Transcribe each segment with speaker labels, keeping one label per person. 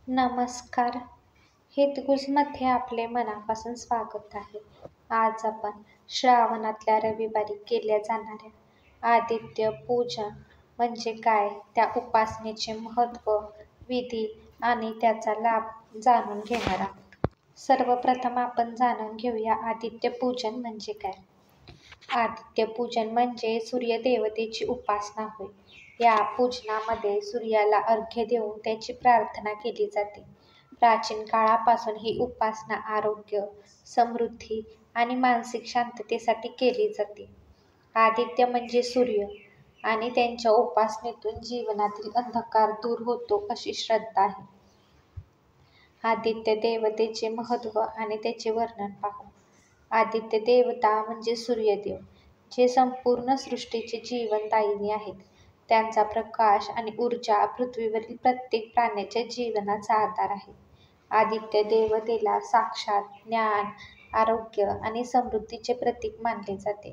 Speaker 1: नमस्कार. हितगुजमध्ये आपले मनापासून स्वागत आहे. आज आपण श्रावणातल्या रविवारी केल्या जाणाऱ्या आदित्य पूजन म्हणजे काय, त्या उपासनेचे महत्त्व, विधी आणि त्याचा लाभ जाणून घेणार आहोत. सर्वप्रथम आपण जाणून घेऊया आदित्य पूजन म्हणजे काय. आदित्य पूजन म्हणजे सूर्यदेवतेची उपासना होय. या पूजनामध्ये सूर्याला अर्घ्य देऊन त्याची प्रार्थना केली जाते. प्राचीन काळापासून ही उपासना आरोग्य, समृद्धी आणि मानसिक शांततेसाठी केली जाते. आदित्य म्हणजे सूर्य आणि त्यांच्या उपासनेतून जीवनातील अंधकार दूर होतो अशी श्रद्धा आहे. आदित्य देवतेचे महत्त्व आणि त्याचे वर्णन पाहू. आदित्य देवता म्हणजे सूर्यदेव, जे संपूर्ण सृष्टीचे जीवनदायिनी आहेत. त्यांचा प्रकाश आणि ऊर्जा पृथ्वीवरील प्रत्येक प्राण्याच्या जीवनाचा आधार आहे. आदित्य देवतेला साक्षात ज्ञान, आरोग्य आणि समृद्धीचे प्रतीक मानले जाते.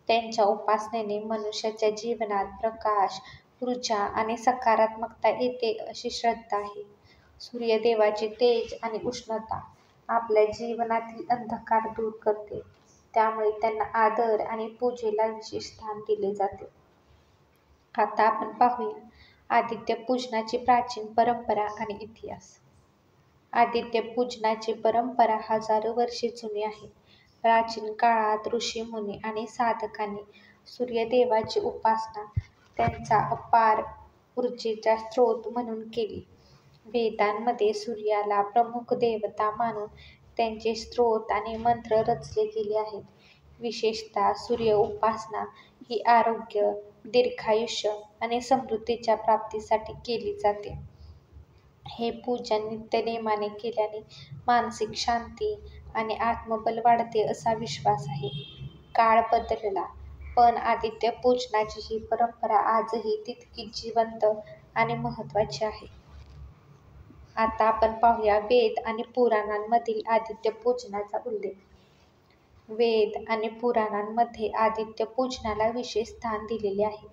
Speaker 1: त्यांच्या उपासनेने मनुष्याच्या जीवनात प्रकाश, ऊर्जा आणि सकारात्मकता येते अशी श्रद्धा आहे. सूर्यदेवाचे तेज आणि उष्णता आपल्या जीवनातील अंधकार दूर करते, त्यामुळे त्यांना आदर आणि पूजेला विशेष स्थान दिले जाते. आता आपण पाहूया आदित्य पूजनाची प्राचीन परंपरा आणि इतिहास. आदित्य पूजनाची परंपरा हजारो वर्षे जुनी आहे. प्राचीन काळात ऋषीमुनी आणि साधकांनी सूर्यदेवाची उपासना त्यांचा अपार ऊर्जेचा स्रोत म्हणून केली. वेदांमध्ये सूर्याला प्रमुख देवता मानून त्यांचे स्तोत्र आणि मंत्र रचले गेले आहेत. विशेषतः सूर्य उपासना ही आरोग्य, दीर्घायुष्य आणि समृद्धीच्या प्राप्तीसाठी केली जाते. हे पूजन नित्यनेमाने केल्याने मानसिक शांती आणि आत्मबल वाढते असा विश्वास आहे. काळ बदलला, पण आदित्य पूजनाची ही परंपरा आजही तितकीच जिवंत आणि महत्त्वाची आहे. आता आपण पाहूया वेद आणि पुराणांमधील आदित्य पूजनाचा उल्लेख. वेद आणि पुराणांमध्ये आदित्य पूजनाला विशेष स्थान दिलेले आहे.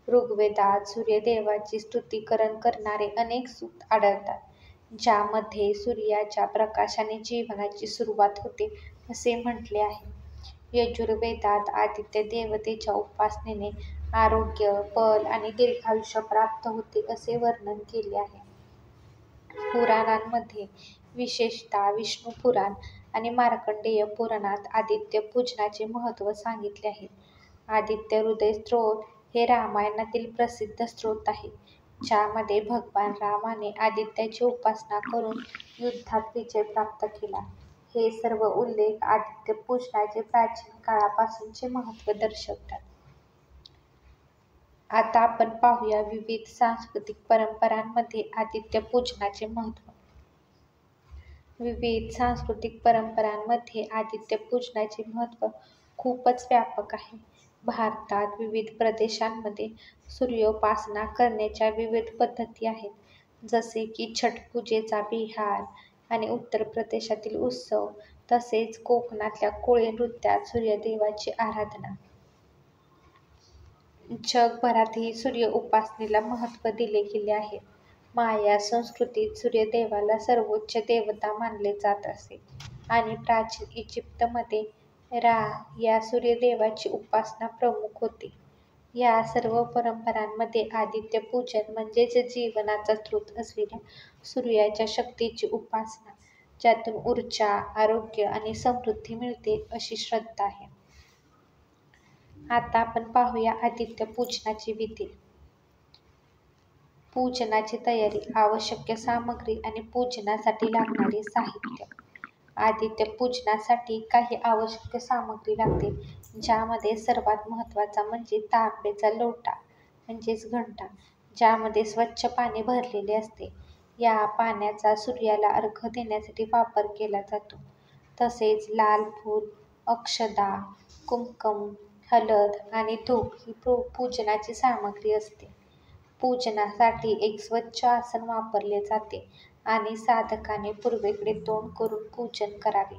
Speaker 1: ऋग्वेदात सूर्यदेवाची स्तुतीकरण करणारे अनेक सूक्त आढळतात, ज्यामध्ये सूर्याच्या प्रकाशाने जीवनाची सुरुवात होते असे म्हटले आहे. यजुर्वेदात आदित्य देवतेच्या उपासनेने आरोग्य, बल आणि दीर्घायुष्य प्राप्त होते असे वर्णन केले आहे. पुराणांमध्ये, विशेषतः विष्णू पुराण आणि मार्कंडेय पुराणात आदित्य पूजनाचे महत्त्व सांगितले आहे. आदित्य हृदय स्तोत्र हे रामायणातील प्रसिद्ध स्तोत्र आहे, ज्यामध्ये भगवान रामाने आदित्याची उपासना करून युद्धात विजय प्राप्त केला. हे सर्व उल्लेख आदित्य पूजनाचे प्राचीन काळापासूनचे महत्त्व दर्शवतात. आता आपण पाहूया विविध सांस्कृतिक परंपरांमध्ये आदित्य पूजनाचे महत्त्व. विविध सांस्कृतिक परंपरांमध्ये आदित्य पूजनाचे महत्त्व खूपच व्यापक आहे. भारतात विविध प्रदेशांमध्ये सूर्योपासना करण्याच्या विविध पद्धती आहेत, जसे की छठ पूजेचा बिहार आणि उत्तर प्रदेशातील उत्सव, तसेच कोकणातल्या कोळी नृत्यात सूर्यदेवाची आराधना. जगभरातही सूर्य उपासनेला महत्त्व दिले गेले आहे. माया संस्कृतीत सूर्यदेवाला सर्वोच्च देवता मानले जात असे आणि प्राचीन इजिप्तमध्ये रा या सूर्यदेवाची उपासना प्रमुख होती. या सर्व परंपरांमध्ये आदित्य पूजन म्हणजेच जीवनाचा स्रोत असलेल्या सूर्याच्या शक्तीची उपासना, ज्यातून ऊर्जा, आरोग्य आणि समृद्धी मिळते अशी श्रद्धा आहे. आता आपण पाहूया आदित्य पूजनाची विधी. पूजनाची तयारी, आवश्यक सामग्री आणि पूजनासाठी लागणारे साहित्य. आदित्य पूजनासाठी काही आवश्यक सामग्री लागते, ज्यामध्ये सर्वात महत्त्वाचा म्हणजे तांब्याचा लोटा म्हणजेच घंटा, ज्यामध्ये स्वच्छ पाणी भरलेले असते. या पाण्याचा सूर्याला अर्घ्य देण्यासाठी वापर केला जातो. तसेच लाल फूल, अक्षदा, कुंकम, हळद आणि धूप ही पूजनाची सामग्री असते. पूजनासाठी एक स्वच्छ आसन वापरले जाते आणि साधकाने पूर्वेकडे तोंड करून पूजन करावे.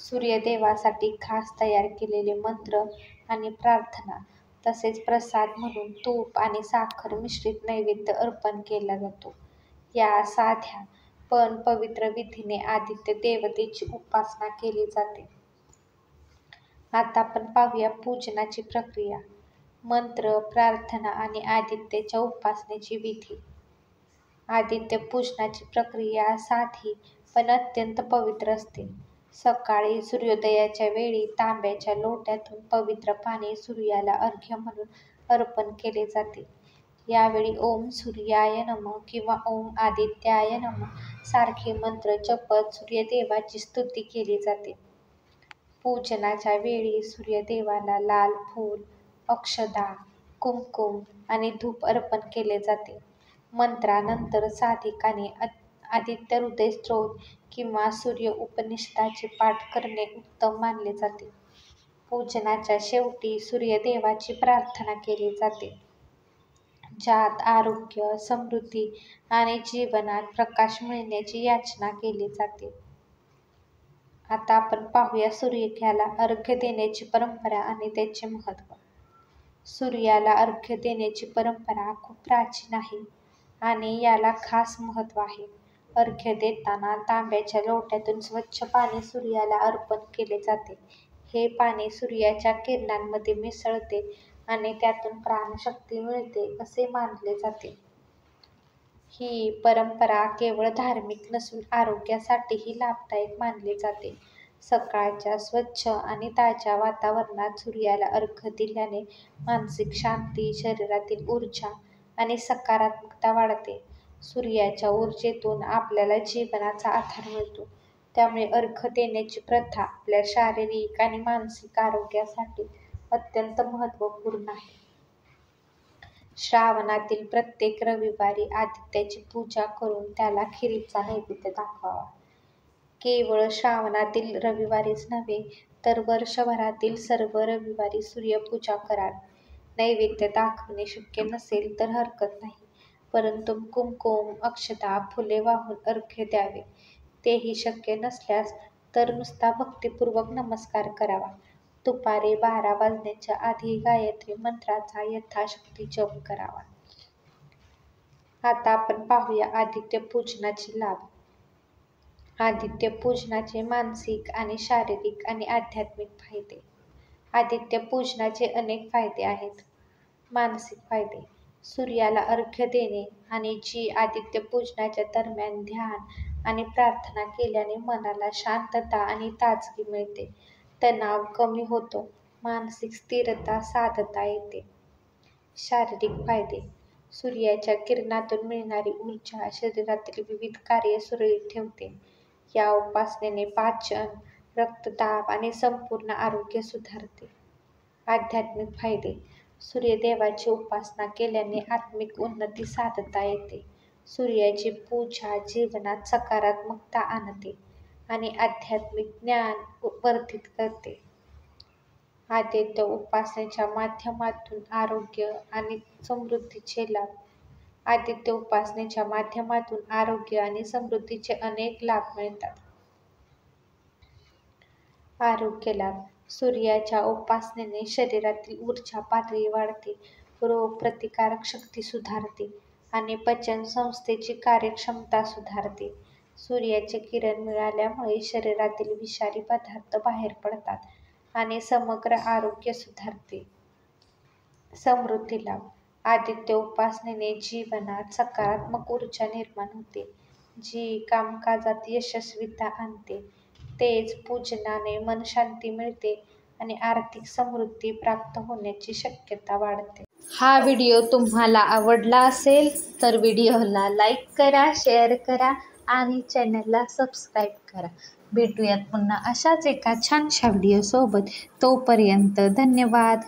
Speaker 1: सूर्यदेवासाठी खास तयार केलेले मंत्र आणि प्रार्थना, तसेच प्रसाद म्हणून तूप आणि साखर मिश्रित नैवेद्य अर्पण केला जातो. या साध्या पण पवित्र विधीने आदित्य देवतेची उपासना केली जाते. आता आपण पाहूया पूजनाची प्रक्रिया, मंत्र, प्रार्थना आणि आदित्यच्या उपासनेची विधी. आदित्य पूजनाची प्रक्रिया साधी पण अत्यंत पवित्र असते. सकाळी सूर्योदयाच्या वेळी तांब्याच्या लोट्यातून पवित्र पाणी सूर्याला अर्घ्य म्हणून अर्पण केले जाते. यावेळी ओम सूर्याय नमः किंवा ओम आदित्याय नमः सारखे मंत्र जपत सूर्यदेवाची स्तुती केली जाते. पूजनाच्या वेळी सूर्यदेवाला लाल फूल, अक्षदा, कुंकुम आणि धूप अर्पण केले जाते. मंत्रानंतर साधिकाने आदित्य हृदय स्तोत्र किंवा सूर्य उपनिषदाचे पाठ करणे उत्तम मानले जाते. पूजनाच्या शेवटी सूर्यदेवाची प्रार्थना केली जाते, ज्यात आरोग्य, समृद्धी आणि जीवनात प्रकाश मिळण्याची याचना केली जाते. आता आपण पाहूया सूर्याला अर्घ्य देण्याची परंपरा आणि त्याचे महत्त्व. सूर्याला अर्घ्य देण्याची परंपरा खूप प्राचीन आहे आणि याला खास महत्त्व आहे. अर्घ्य देताना तांब्याच्या लोट्यातून स्वच्छ पाणी सूर्याला अर्पण केले जाते. हे पाणी सूर्याच्या किरणांमध्ये मिसळते आणि त्यातून प्राणशक्ती मिळते असे मानले जाते. ही परंपरा केवळ धार्मिक नसून आरोग्यासाठीही लाभदायक मानली जाते. सकाळच्या स्वच्छ आणि ताज्या वातावरणात सूर्याला अर्घ्य दिल्याने मानसिक शांती, शरीरातील ऊर्जा आणि सकारात्मकता वाढते. सूर्याच्या ऊर्जेतून आपल्याला जीवनाचा आधार मिळतो. त्यामुळे अर्घ्य देण्याची प्रथा आपल्या शारीरिक आणि मानसिक आरोग्यासाठी अत्यंत महत्त्वपूर्ण आहे. श्रावणातील प्रत्येक रविवारी आदित्याची पूजा करून त्याला खिरीचा नैवेद्य दाखवावा. केवळ श्रावणातील रविवारीच नव्हे तर वर्षभरातील सर्व रविवारी सूर्यपूजा करावी. नैवेद्य दाखवणे शक्य नसेल तर हरकत नाही, परंतु कुंकुम, अक्षता, फुले वाहून अर्घ्य द्यावे. तेही शक्य नसल्यास तर नुसता भक्तिपूर्वक नमस्कार करावा. दुपारी 12 वाजण्याच्या आधी गायत्री मंत्राचा यथाशक्ती जप करावा. आता आपण पाहूया आदित्य पूजनाचे लाभ. आदित्य पूजनाचे मानसिक आणि शारीरिक आणि आध्यात्मिक फायदे. आदित्य पूजनाचे अनेक फायदे आहेत. मानसिक फायदे. सूर्याला अर्घ्य देणे आणि आदित्य पूजनाच्या दरम्यान ध्यान आणि प्रार्थना केल्याने मनाला शांतता आणि ताजगी मिळते. तणाव कमी होतो. मानसिक स्थिरता साधता येते. शारीरिक फायदे. सूर्याच्या किरणातून मिळणारी ऊर्जा शरीरातील विविध कार्ये सुरळीत ठेवते. या उपासनेने पाचन, रक्तदाब आणि संपूर्ण आरोग्य सुधारते. आध्यात्मिक फायदे. सूर्यदेवाची उपासना केल्याने आत्मिक उन्नती साधता येते. सूर्याची पूजा जीवनात सकारात्मकता आणते आणि आध्यात्मिक ज्ञान वर्धित करते. आदित्य उपासनेच्या माध्यमातून आरोग्य आणि समृद्धीचे लाभ. आदित्य उपासनेच्या माध्यमातून आरोग्य आणि समृद्धीचे अनेक लाभ मिळतात. आरोग्य लाभ. सूर्याच्या उपासनेने शरीरातील ऊर्जा पातळी वाढते, रोग प्रतिकारक शक्ती सुधारते आणि पचन संस्थेची कार्यक्षमता सुधारते. सूर्याचे किरण मिळाल्यामुळे शरीरातील विषारी पदार्थ बाहेर पडतात आणि समग्र आरोग्य सुधारते. समृद्धी लाभ. आदित्य उपासनेने जीवनात सकारात्मक ऊर्जा निर्माण होते, जी कामकाजात यशस्वीता आणते. तेज पूजनाने मनशांती मिळते आणि आर्थिक समृद्धी प्राप्त होण्याची शक्यता वाढते. हा व्हिडिओ तुम्हाला आवडला असेल तर व्हिडिओला लाईक करा, शेअर करा आणि चॅनलला सबस्क्राईब करा. भेटूयात पुन्हा अशाच एका छानशा व्हिडिओसोबत. तोपर्यंत धन्यवाद.